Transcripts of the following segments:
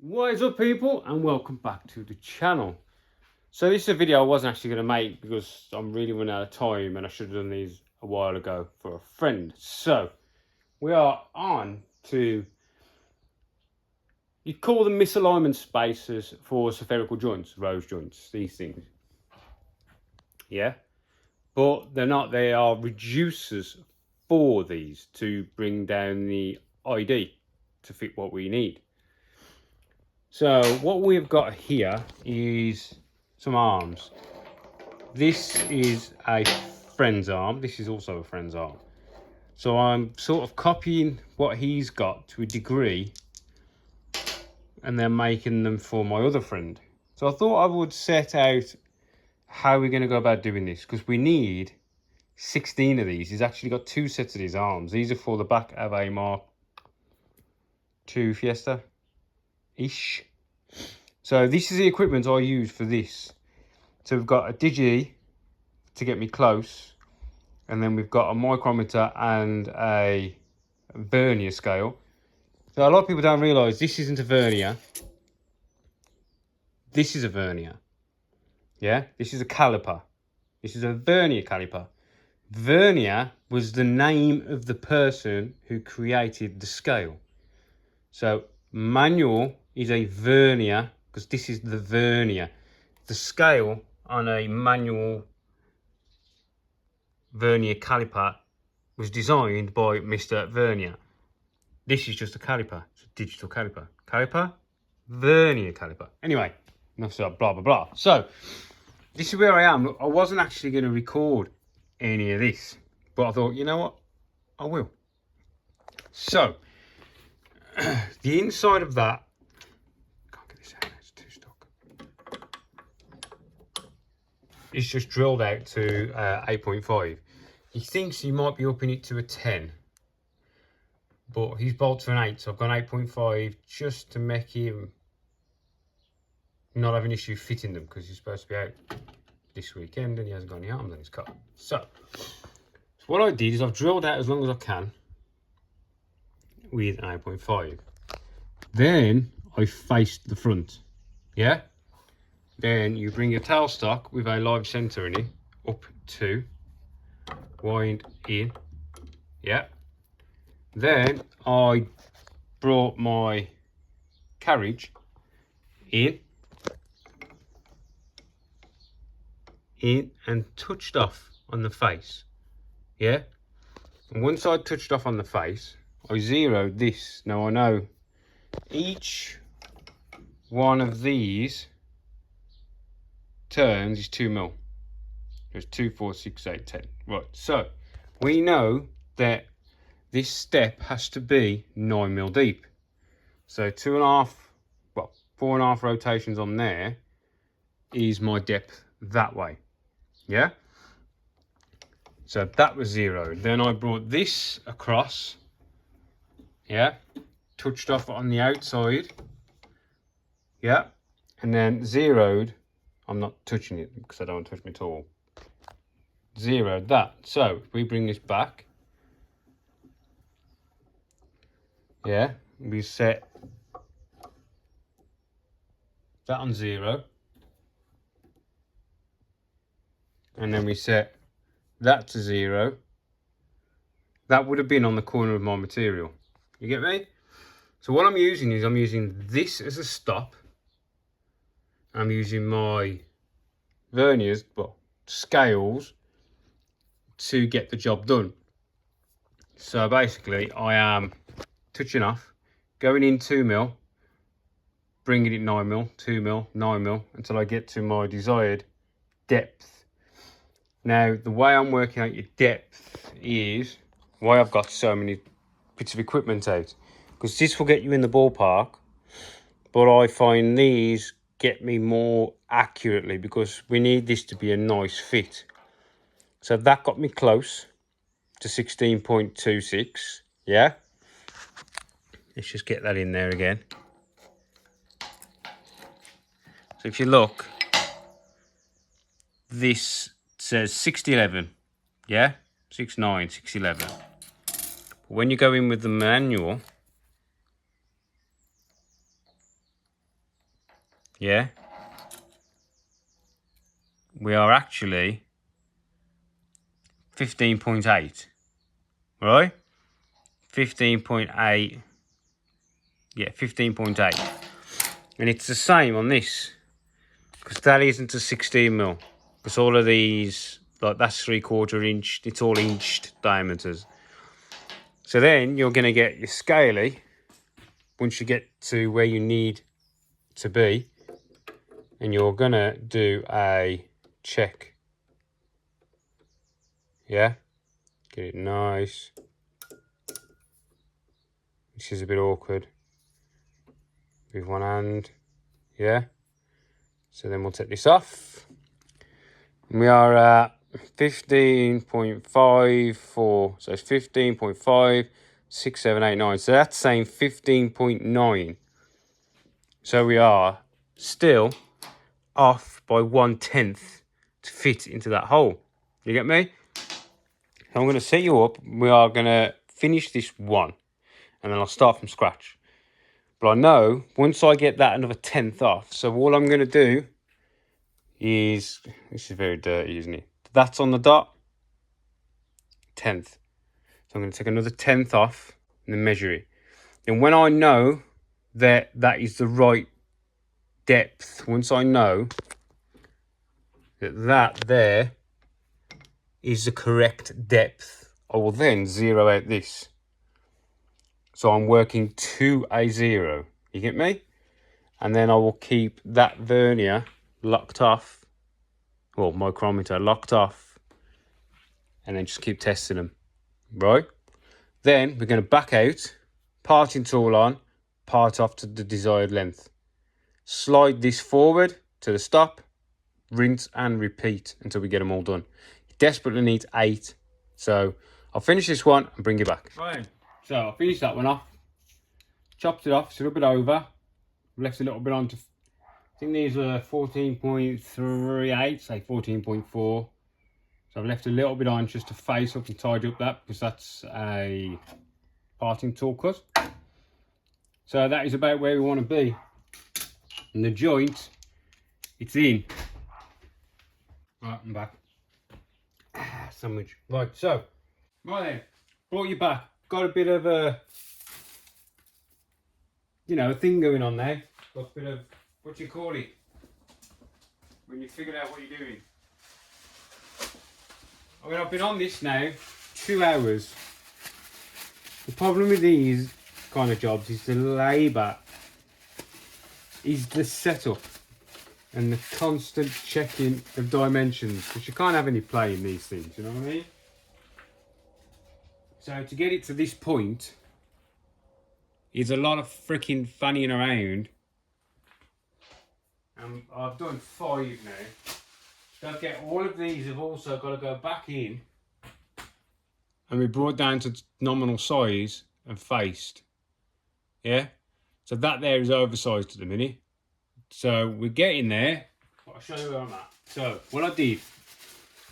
What is up, people, and welcome back to the channel. So this is a video I wasn't actually going to make because I'm really running out of time and I should have done these a while ago for a friend. So we are on to, you call them misalignment spacers for spherical joints, rose joints, these things. Yeah, but they're not, they are reducers for these to bring down the ID to fit what we need. So what we've got here is some arms. This is a friend's arm. This is also a friend's arm. So I'm sort of copying what he's got to a degree and then making them for my other friend. So I thought I would set out how we're going to go about doing this, because we need 16 of these. He's actually got two sets of these arms. These are for the back of a Mark II Fiesta-ish. So this is the equipment I use for this. So we've got a digi to get me close, and then we've got a micrometer and a vernier scale. So a lot of people don't realise this isn't a vernier. This is a vernier. Yeah, this is a caliper. This is a vernier caliper. Vernier was the name of the person who created the scale. So manual is a vernier, because this is the vernier. The scale on a manual vernier caliper was designed by Mr. Vernier. This is just a caliper. It's a digital caliper. Caliper, vernier caliper. Anyway, enough said, blah, blah, blah. So, this is where I am. Look, I wasn't actually going to record any of this, but I thought, you know what? I will. So, the inside of that, can't get this out, it's too stuck. It's just drilled out to 8.5. He thinks he might be upping it to a 10. But he's bolted to an 8, so I've gone 8.5 just to make him not have an issue fitting them, because he's supposed to be out this weekend and he hasn't got any arms on his car. So what I did is I've drilled out as long as I can with an 8.5. Then I faced the front. Yeah? Then you bring your tailstock with a live centre in it up to, wind in. Yeah. Then I brought my carriage in and touched off on the face. Yeah? And once I touched off on the face, I zeroed this. Now I know each one of these turns is 2 mil. There's 2, 4, 6, 8, 10. Right, so we know that this step has to be 9 mil deep. So 2.5, well, 4.5 rotations on there is my depth that way. Yeah? So that was 0. Then I brought this across. Yeah? Touched off on the outside. Yeah? And then zeroed. I'm not touching it because I don't want to touch my tool. Zeroed that. So if we bring this back. Yeah, we set that on 0, and then we set that to 0. That would have been on the corner of my material. You get me? So what I'm using is I'm using this as a stop. I'm using my verniers, well, scales, to get the job done. So basically I am touching off, going in 2 mil, bringing it 9 mil, 2 mil, 9 mil, until I get to my desired depth. Now, the way I'm working out your depth is why I've got so many bits of equipment out. Because this will get you in the ballpark, but I find these get me more accurately, because we need this to be a nice fit. So that got me close to 16.26, yeah? Let's just get that in there again. So if you look, this says 611, yeah? 6.9, 6.11. But when you go in with the manual, yeah, we are actually 15.8, right? 15.8, yeah, 15.8. And it's the same on this, because that isn't a 16mm. Because all of these, like that's 3/4 inch, it's all inched diameters. So then you're going to get your scaly once you get to where you need to be, and you're going to do a check. Yeah, get it nice. This is a bit awkward with one hand. Yeah, so then we'll take this off. We are at 15.54, so it's 15.5, 6, 7, 8, 9. So that's saying 15.9. So we are still off by 1/10 to fit into that hole. You get me? So I'm going to set you up. We are going to finish this one, and then I'll start from scratch. But I know once I get that another 1/10 off, so all I'm going to do is, this is very dirty, isn't it? That's on the dot, 1/10. So I'm going to take another 1/10 off and then measure it. And when I know that that is the right depth, once I know that there is the correct depth, I will then zero out this. So I'm working to a 0. You get me? And then I will keep that vernier locked off, well, micrometer locked off, and then just keep testing them, right? Then we're going to back out, parting tool on, part off to the desired length. Slide this forward to the stop, rinse and repeat until we get them all done. It desperately needs 8. So I'll finish this one and bring you back. Right, so I'll finish that one off. Chopped it off, it's a little bit over. Left a little bit on to, I think these are 14.38, say 14.4. So I've left a little bit on just to face up and tidy up that, because that's a parting tool cut. So that is about where we want to be. And the joint, it's in. Right, I'm back. Sandwich. Right, so, right then, brought you back. Got a bit of a, you know, a thing going on there. Got a bit of, what do you call it? When you figured out what you're doing. I mean, I've been on this now 2 hours. The problem with these kind of jobs is the labour, is the setup and the constant checking of dimensions, because you can't have any play in these things, you know what I mean? So to get it to this point is a lot of freaking fannying around. And I've done 5 now. Don't get all of these have also got to go back in and be brought down to nominal size and faced. Yeah? So that there is oversized at the minute. So we're getting there. I'll show you where I'm at. So what I did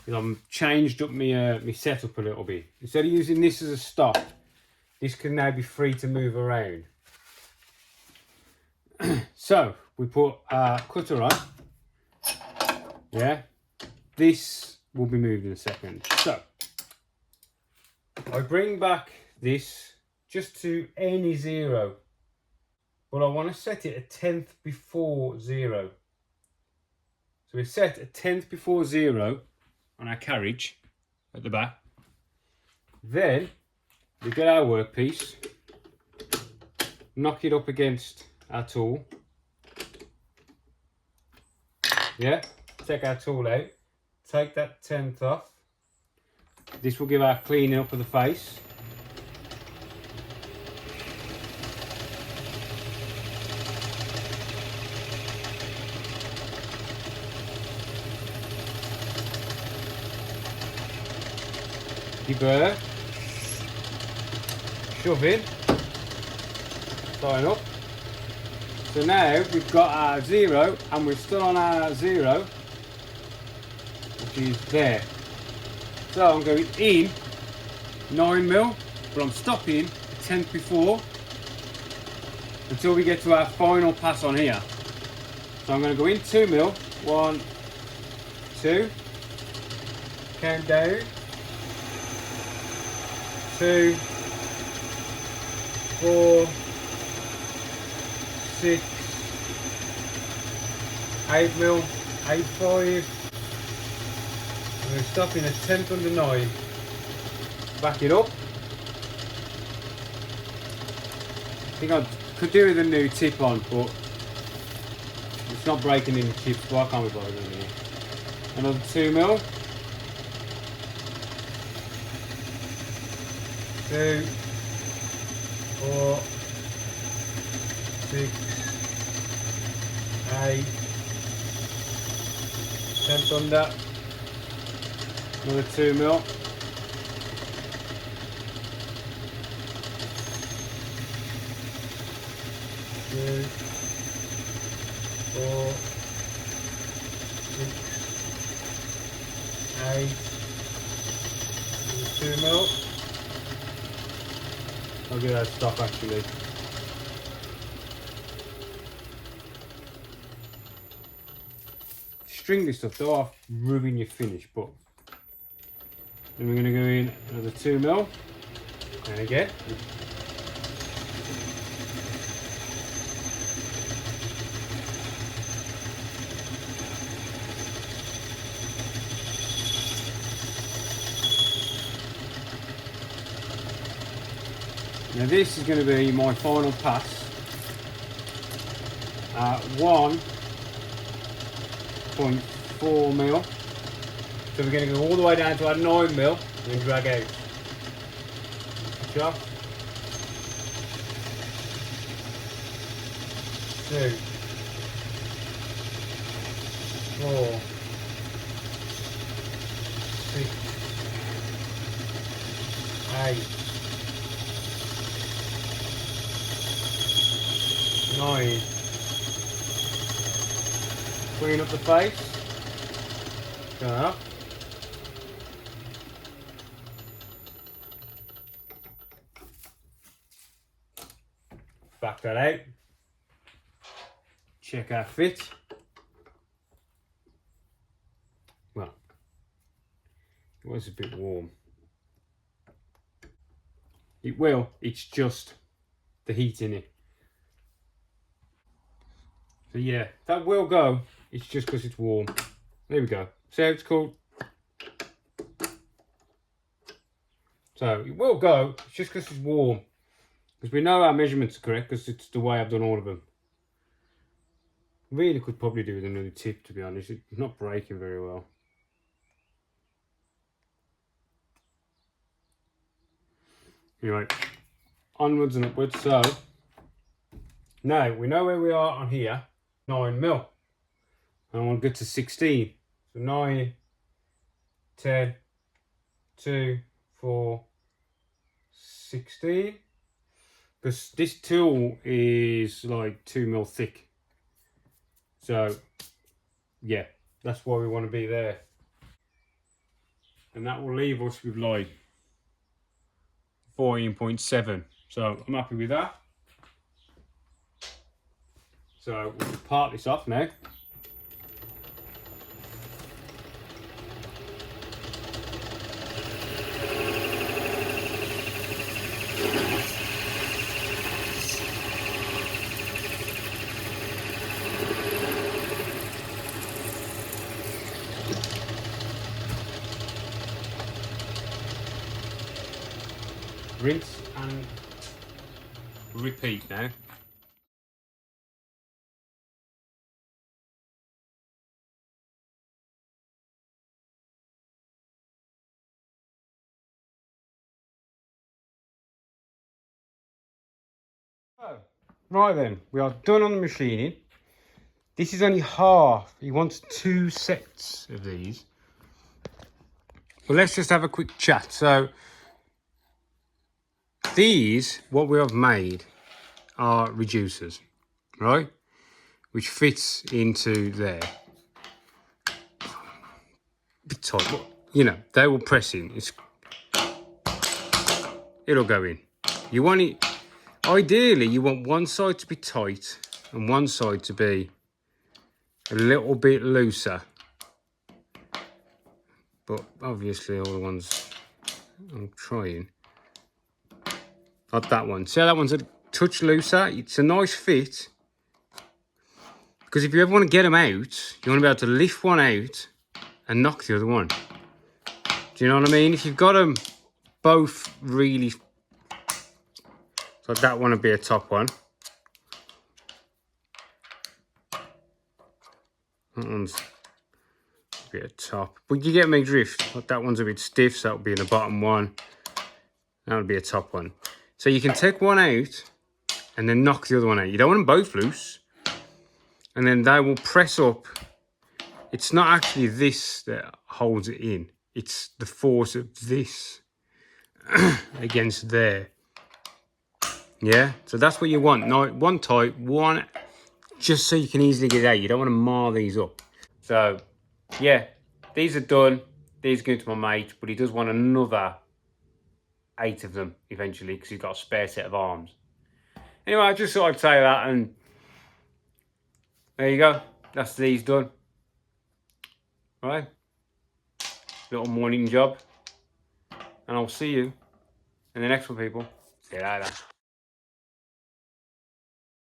is I've changed up my setup a little bit. Instead of using this as a stop, this can now be free to move around. So we put a cutter on. Yeah. This will be moved in a second. So I bring back this just to any 0. But I want to set it a 1/10 before 0. So we set a 1/10 before 0 on our carriage at the back. Then we get our workpiece, knock it up against our tool. Yeah, take our tool out, take that 1/10 off. This will give our cleaning up of the face. Burr, shove in, line up. So now we've got our 0 and we're still on our 0, which is there. So I'm going in 9mm, but I'm stopping a 1/10 before until we get to our final pass on here. So I'm going to go in 2 mil. 1, 2. Count down. 2, 4, 6, 8 mil, 8.5. I'm going to stop in a 10th under 9. Back it up. I think I could do with a new tip on, but it's not breaking in the chips, so I can't be bothered in here. Another 2 mil. 2, 4, 6, 8, 10th under. Another 2 mil. 2, 4, 6, 8, 2 mil. I'll give that stop actually. String this stuff though, off, ruin your finish, but then we're going to go in another 2 mil, and again. Now this is going to be my final pass at 1.4 mil. So we're going to go all the way down to our 9 mil and then drag out. Chop. 2, 4, 6, 8, 9. Clean up the face. Turn up. Back that out. Check our fit. Well, it was a bit warm. It will, it's just the heat in it. So yeah, that will go. It's just because it's warm. There we go. See how it's cool? So it will go. It's just because it's warm. Because we know our measurements are correct because it's the way I've done all of them. Really could probably do with another tip, to be honest. It's not breaking very well. Anyway, onwards and upwards. So now we know where we are on here. 9 mil. And I want to get to 16. So 9, 10, 2, 4, 16. Because this tool is like 2 mil thick. So yeah, that's why we want to be there. And that will leave us with like 14.7. So I'm happy with that. So we'll part this off now. Rinse and repeat now. Oh, right then, we are done on the machining. This is only half. He wants 2 sets of these. Well, let's just have a quick chat. So these, what we have made, are reducers, right? Which fits into there. Bit tight, but you know, they will press in. It'll go in. You want it, ideally, you want one side to be tight and one side to be a little bit looser. But obviously all the ones I'm trying. Not that one. See how that one's a touch looser? It's a nice fit. Because if you ever want to get them out, you want to be able to lift one out and knock the other one. Do you know what I mean? If you've got them both really... So that one would be a top one. That one's a bit of top. But you get my drift. But that one's a bit stiff, so that would be in the bottom one. That would be a top one. So you can take one out and then knock the other one out. You don't want them both loose. And then they will press up. It's not actually this that holds it in. It's the force of this against there. Yeah, so that's what you want. No, one tight, one just so you can easily get it out. You don't want to mar these up. So, yeah, these are done. These are going to my mate, but he does want another 8 of them eventually because he's got a spare set of arms. Anyway, I just thought I'd say that, and there you go. That's these done. Right, little morning job, and I'll see you in the next one, people. See you later.